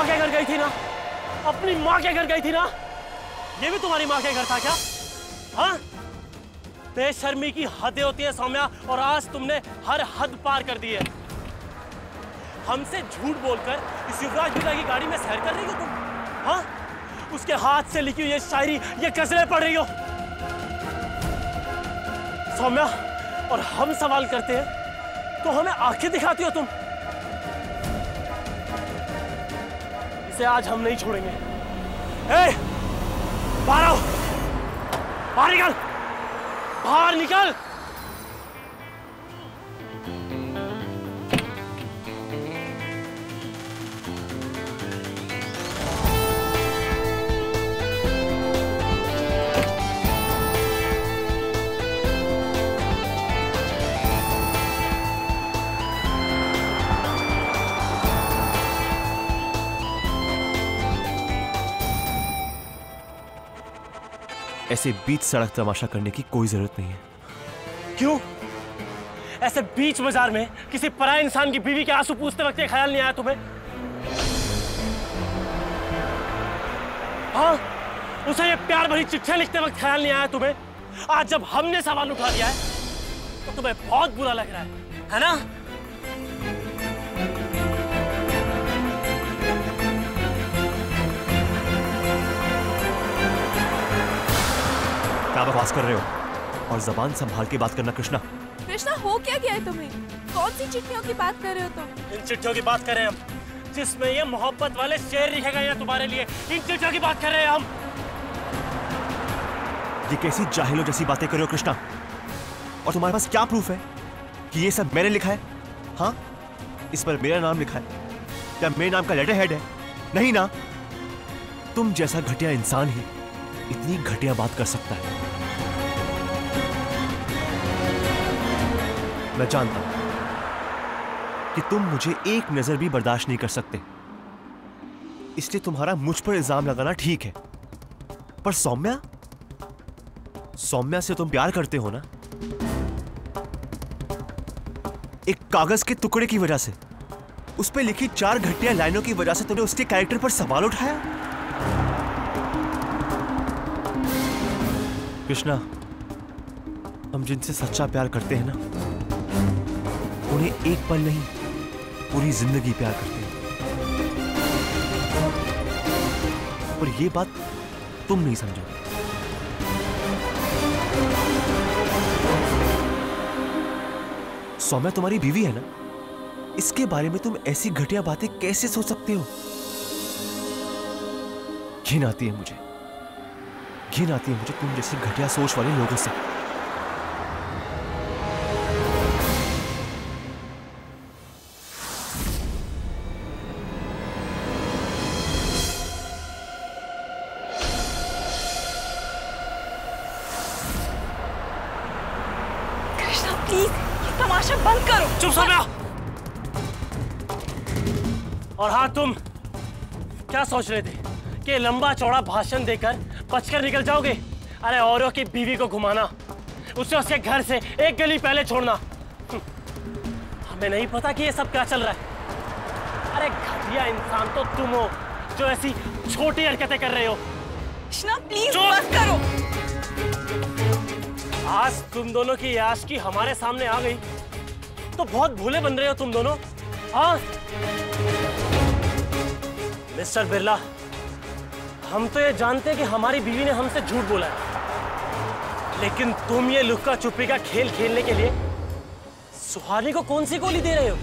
माँ के घर गई थी ना, अपनी माँ के घर गई थी ना, ये भी तुम्हारी माँ के घर था क्या? हाँ, बेशर्मी की हदें होती है सौम्या, और आज तुमने हर हद पार कर दी है। हमसे झूठ बोलकर इस युवराज बिरला की गाड़ी में सैर कर रही हो तुम? हाँ, उसके हाथ से लिखी हुई ये शायरी, ये गजलें पढ़ रही हो सौम्या, और हम सवाल करते हैं तो हमें आंखें दिखाती हो तुम। इसे आज हम नहीं छोड़ेंगे। बाहर आओ, बाहर निकल, बाहर निकल। ऐसे बीच सड़क तमाशा करने की कोई जरूरत नहीं है। क्यों? ऐसे बीच बाजार में किसी पराये इंसान की बीवी के आंसू पूछते वक्त ये ख्याल नहीं आया तुम्हें? हाँ, उसे ये प्यार भरी चिट्ठियां लिखते वक्त ख्याल नहीं आया तुम्हें? आज जब हमने सवाल उठा दिया है तो तुम्हें बहुत बुरा लग रहा है ना? क्या बकवास कर रहे हो? और जबान संभाल के बात करना कृष्णा। कृष्णा, हो क्या गया है तुम्हें? कौन सी चिट्ठियों की बात कर रहे हो तुम? इन चिट्ठियों की बात कर रहे हैं हम, जिसमें ये मोहब्बत वाले शेर लिखे गए हैं तुम्हारे लिए। इन चिट्ठियों की बात कर रहे हैं हम। ये कैसी जाहिलों जैसी बातें कर रहे हो कृष्णा? और तुम्हारे पास क्या प्रूफ है कि ये सब मैंने लिखा है? हाँ, इस पर मेरा नाम लिखा है या मेरे नाम का लेटर हेड है? नहीं ना। तुम जैसा घटिया इंसान ही इतनी घटिया बात कर सकता है। मैं जानता हूं कि तुम मुझे एक नजर भी बर्दाश्त नहीं कर सकते, इसलिए तुम्हारा मुझ पर इल्जाम लगाना ठीक है। पर सौम्या, सौम्या से तुम प्यार करते हो ना? एक कागज के टुकड़े की वजह से, उस पर लिखी 4 घटिया लाइनों की वजह से तुमने उसके कैरेक्टर पर सवाल उठाया? कृष्णा, हम जिनसे सच्चा प्यार करते हैं ना, उन्हें एक पल नहीं, पूरी जिंदगी प्यार करते हैं। और ये बात तुम नहीं समझोगे। सौम्या तुम्हारी बीवी है ना, इसके बारे में तुम ऐसी घटिया बातें कैसे सोच सकते हो? घिन आती है मुझे, घिन आती है मुझे तुम जैसे घटिया सोच वाले लोगों से। कृष्णा प्लीज, ये तमाशा बंद करो। चुप सौम्या। और हाँ, तुम क्या सोच रहे थे कि लंबा चौड़ा भाषण देकर बचकर निकल जाओगे? अरे औरों की बीवी को घुमाना, उसे उसके घर से एक गली पहले छोड़ना, हमें नहीं पता कि ये सब क्या चल रहा है। अरे घटिया इंसान तो तुम हो जो ऐसी छोटी हरकतें कर रहे हो। कृष्णा प्लीज बंद करो। आज तुम दोनों की आशिकी हमारे सामने आ गई तो बहुत भोले बन रहे हो तुम दोनों। हाँ मिस्टर बिरला, हम तो ये जानते हैं कि हमारी बीवी ने हमसे झूठ बोला है, लेकिन तुम ये लुक्का छुपी का खेल खेलने के लिए सुहानी को कौन सी गोली दे रहे हो?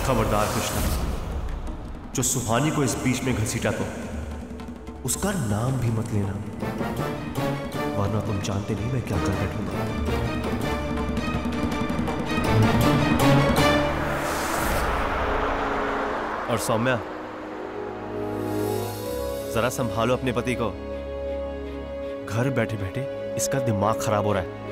खबरदार कृष्णा, जो सुहानी को इस बीच में घसीटा तो उसका नाम भी मत लेना, वरना तुम जानते नहीं मैं क्या कर बैठूंगा। और सौम्या, जरा संभालो अपने पति को। घर बैठे बैठे इसका दिमाग खराब हो रहा है।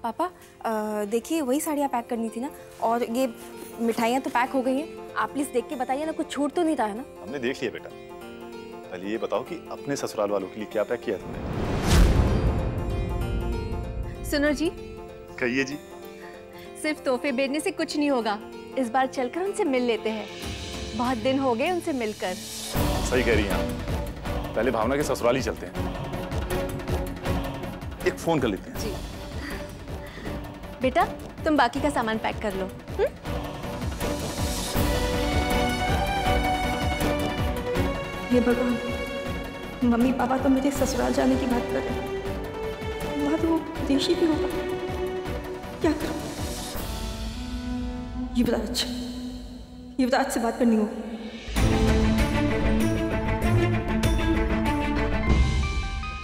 पापा देखिए वही साड़ियाँ पैक करनी थी ना, और ये मिठाइयाँ तो पैक हो गई हैं। आप प्लीज देख के बताइए ना, कुछ छूट तो नहीं रहा है ना? हमने देख लिया बेटा, पहले ये बताओ कि अपने ससुराल वालों के लिए क्या पैक किया तुमने? सुनो जी, कहिए जी। सिर्फ तोहफे भेजने से कुछ नहीं होगा, इस बार चलकर उनसे मिल लेते हैं। बहुत दिन हो गए उनसे मिलकर। सही कह रही हैं आप, पहले भावना के ससुराल ही चलते हैं, एक फोन कर लेते हैं। जी बेटा, तुम बाकी का सामान पैक कर लो। ये भगवान, मम्मी पापा तो मेरे ससुराल जाने की बात कर रहे हैं, वहाँ तो वो देशी भी होगा। क्या करूँ? युवराज से बात करनी होगी।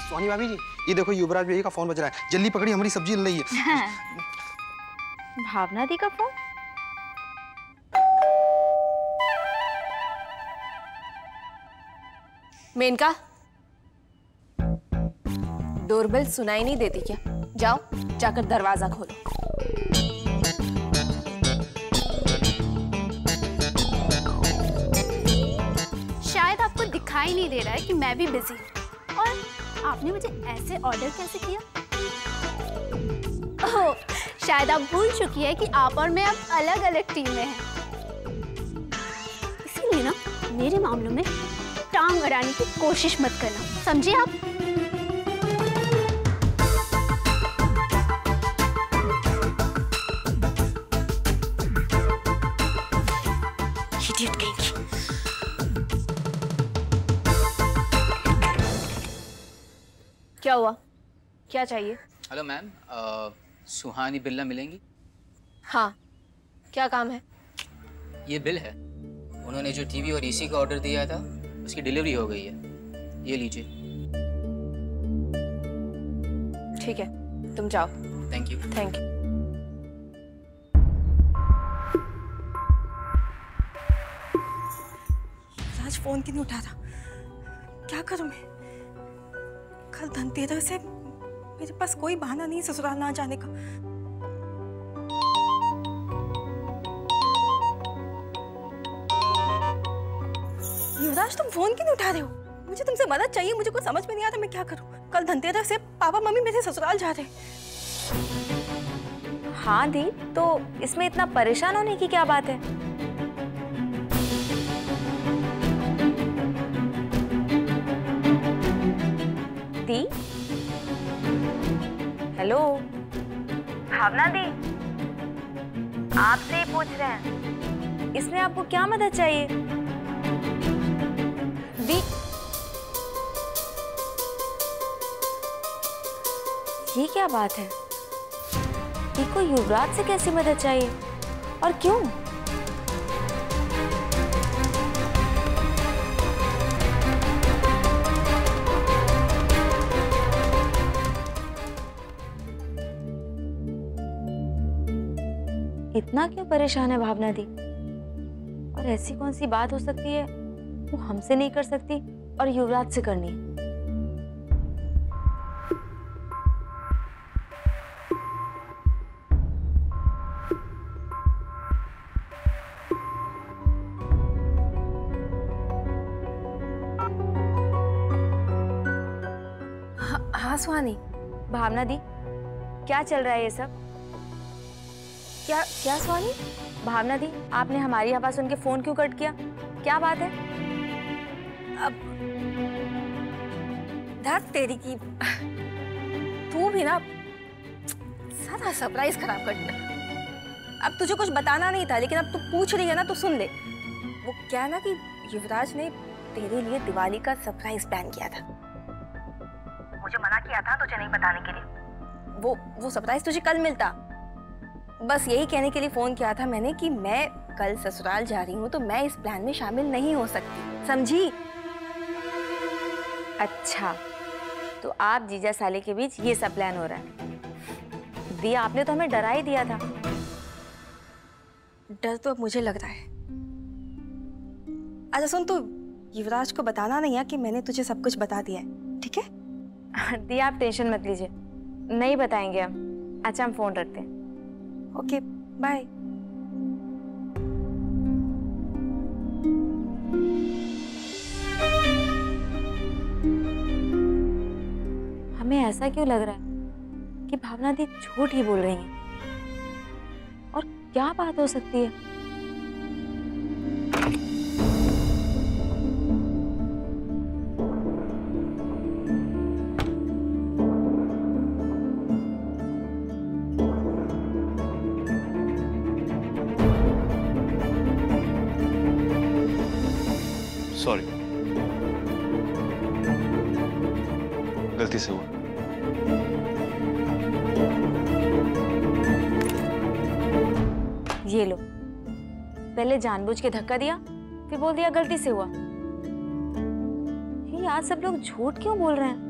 सोनी भाभी जी, ये देखो युवराज भैया का फोन बज रहा है, जल्दी पकड़ी, हमारी सब्जी जल रही है। भावना दी का फोन? मेनका, डोरबेल सुनाई नहीं देती क्या? जाओ जाकर दरवाजा खोलो। शायद आपको दिखाई नहीं दे रहा है कि मैं भी बिजी हूँ। और आपने मुझे ऐसे ऑर्डर कैसे किया? ओह, शायद आप भूल चुकी है कि आप और मैं अब अलग अलग टीम में हैं। इसीलिए ना मेरे मामलों में टांग अड़ाने की कोशिश मत करना, समझे आप? इडियट कहीं की। क्या हुआ? क्या चाहिए? हेलो मैम, सुहानी बिल्ला मिलेंगी? हाँ, क्या काम है? ये बिल है, उन्होंने जो टीवी और एसी का ऑर्डर दिया था उसकी डिलीवरी हो गई है, ये लीजिए। ठीक है, तुम जाओ। Thank you. Thank you. आज फोन क्यों नहीं उठा रहा? क्या करूं मैं? कल धनतेरस है, मेरे पास कोई बहाना नहीं ससुराल ना जाने का। युवराज, तुम फोन क्यों नहीं उठा रहे हो? मुझे तुमसे मदद चाहिए, मुझे कुछ समझ में नहीं आता मैं क्या करूं। कल धनतेरस है, पापा मम्मी मेरे ससुराल जा रहे हैं। हाँ दी, तो इसमें इतना परेशान होने की क्या बात है? दी, हेलो, भावना दी, आपसे ही पूछ रहे हैं, इसमें आपको क्या मदद चाहिए? दी, ये क्या बात है? दी को युवराज से कैसी मदद चाहिए और क्यों? इतना क्यों परेशान है भावना दी? और ऐसी कौन सी बात हो सकती है वो हमसे नहीं कर सकती और युवराज से करनी है? हाँ सुहानी, भावना दी, क्या चल रहा है ये सब? क्या क्या सुहानी? भावना दी, आपने हमारी आवाज सुन के फोन क्यों कट किया? क्या बात है? अब धर तेरी की, तू भी ना सारा सरप्राइज खराब कर दिया। अब तुझे कुछ बताना नहीं था, लेकिन अब तू पूछ रही है ना, तो सुन ले। वो क्या है ना कि युवराज ने तेरे लिए दिवाली का सरप्राइज प्लान किया था। मुझे मना किया था तुझे नहीं बताने के लिए। वो सरप्राइज तुझे कल मिलता। बस यही कहने के लिए फोन किया था मैंने कि मैं कल ससुराल जा रही हूँ, तो मैं इस प्लान में शामिल नहीं हो सकती, समझी? अच्छा, तो आप जीजा साले के बीच ये सब प्लान हो रहा है। दिया, आपने तो हमें डरा ही दिया था। डर तो अब मुझे लग रहा है। अच्छा सुन, तो युवराज को बताना नहीं है कि मैंने तुझे सब कुछ बता दिया है, ठीक है? दिया, आप टेंशन मत लीजिए, नहीं बताएंगे हम। अच्छा हम फोन रखते हैं। Okay bye. हमें ऐसा क्यों लग रहा है कि भावना दी झूठ ही बोल रही हैं? और क्या बात हो सकती है? सॉरी, गलती से हुआ। ये लो, पहले जानबूझ के धक्का दिया, फिर बोल दिया गलती से हुआ। ये आज सब लोग झूठ क्यों बोल रहे हैं?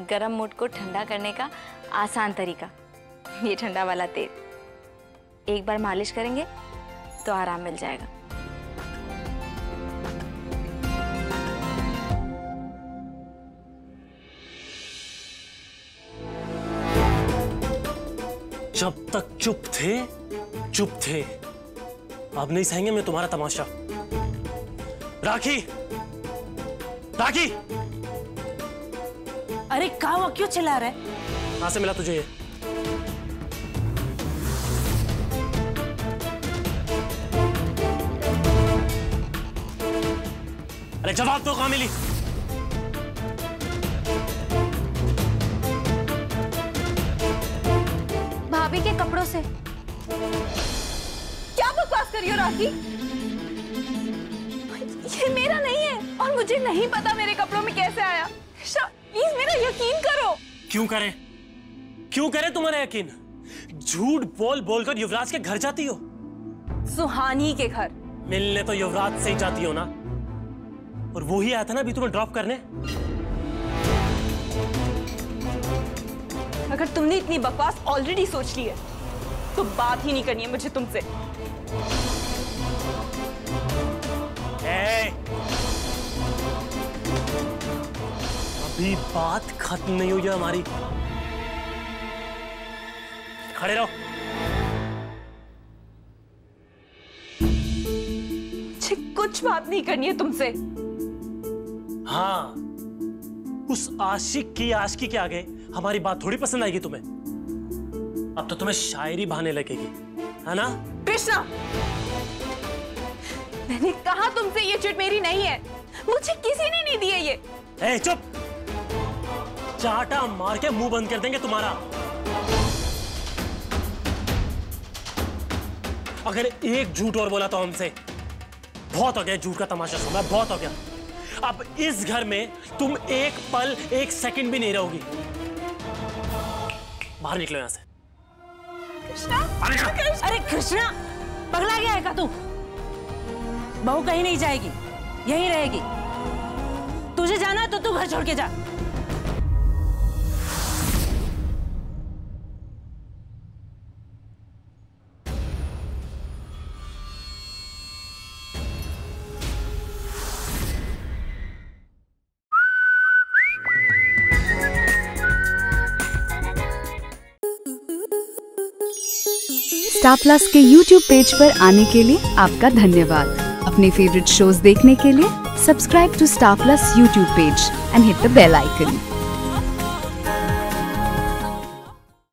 गरम मूड को ठंडा करने का आसान तरीका, ये ठंडा वाला तेल। एक बार मालिश करेंगे तो आराम मिल जाएगा। जब तक चुप थे, अब नहीं सहेंगे मैं तुम्हारा तमाशा। राखी, राखी! अरे कहाँ क्यों चिल्ला रहा है? कहाँ से मिला तुझे ये? अरे जवाब तो कहाँ मिली? भाभी के कपड़ों से। क्या बकवास कर रही हो राखी? ये मेरा नहीं है और मुझे नहीं पता मेरे कपड़ों में कैसे आया। प्लीज मेरा यकीन करो। क्यों करे तुम्हारा यकीन? झूठ बोल बोलकर युवराज के घर जाती हो। सुहानी के घर मिलने तो युवराज से ही जाती हो ना, और वो ही आया था ना अभी तुम्हें ड्रॉप करने। अगर तुमने इतनी बकवास ऑलरेडी सोच ली है तो बात ही नहीं करनी है मुझे तुमसे। अभी बात खत्म नहीं हुई है हमारी। खड़े रहो। मुझे कुछ बात नहीं करनी है तुमसे। हाँ, उस आशिक की आशिकी के आगे हमारी बात थोड़ी पसंद आएगी तुम्हें। अब तो तुम्हें शायरी बहाने लगेगी, है ना? कृष्णा, मैंने कहा तुमसे ये चिट मेरी नहीं है। मुझे किसी ने नहीं दी है ये। ए, चुप! चाटा मार के मुंह बंद कर देंगे तुम्हारा। अगर एक झूठ और बोला तो हमसे, बहुत हो गया झूठ का तमाशा सुना, बहुत हो गया। अब इस घर में तुम एक पल, एक सेकंड भी नहीं रहोगी। बाहर निकलो यहां से। कृष्णा, अरे कृष्णा, पगला गया है क्या तू? बहू कहीं नहीं जाएगी, यहीं रहेगी। तुझे जाना है तो तू घर छोड़ के जा। स्टार प्लस के YouTube पेज पर आने के लिए आपका धन्यवाद। अपने फेवरेट शोज देखने के लिए subscribe to Star Plus YouTube page and hit the bell icon.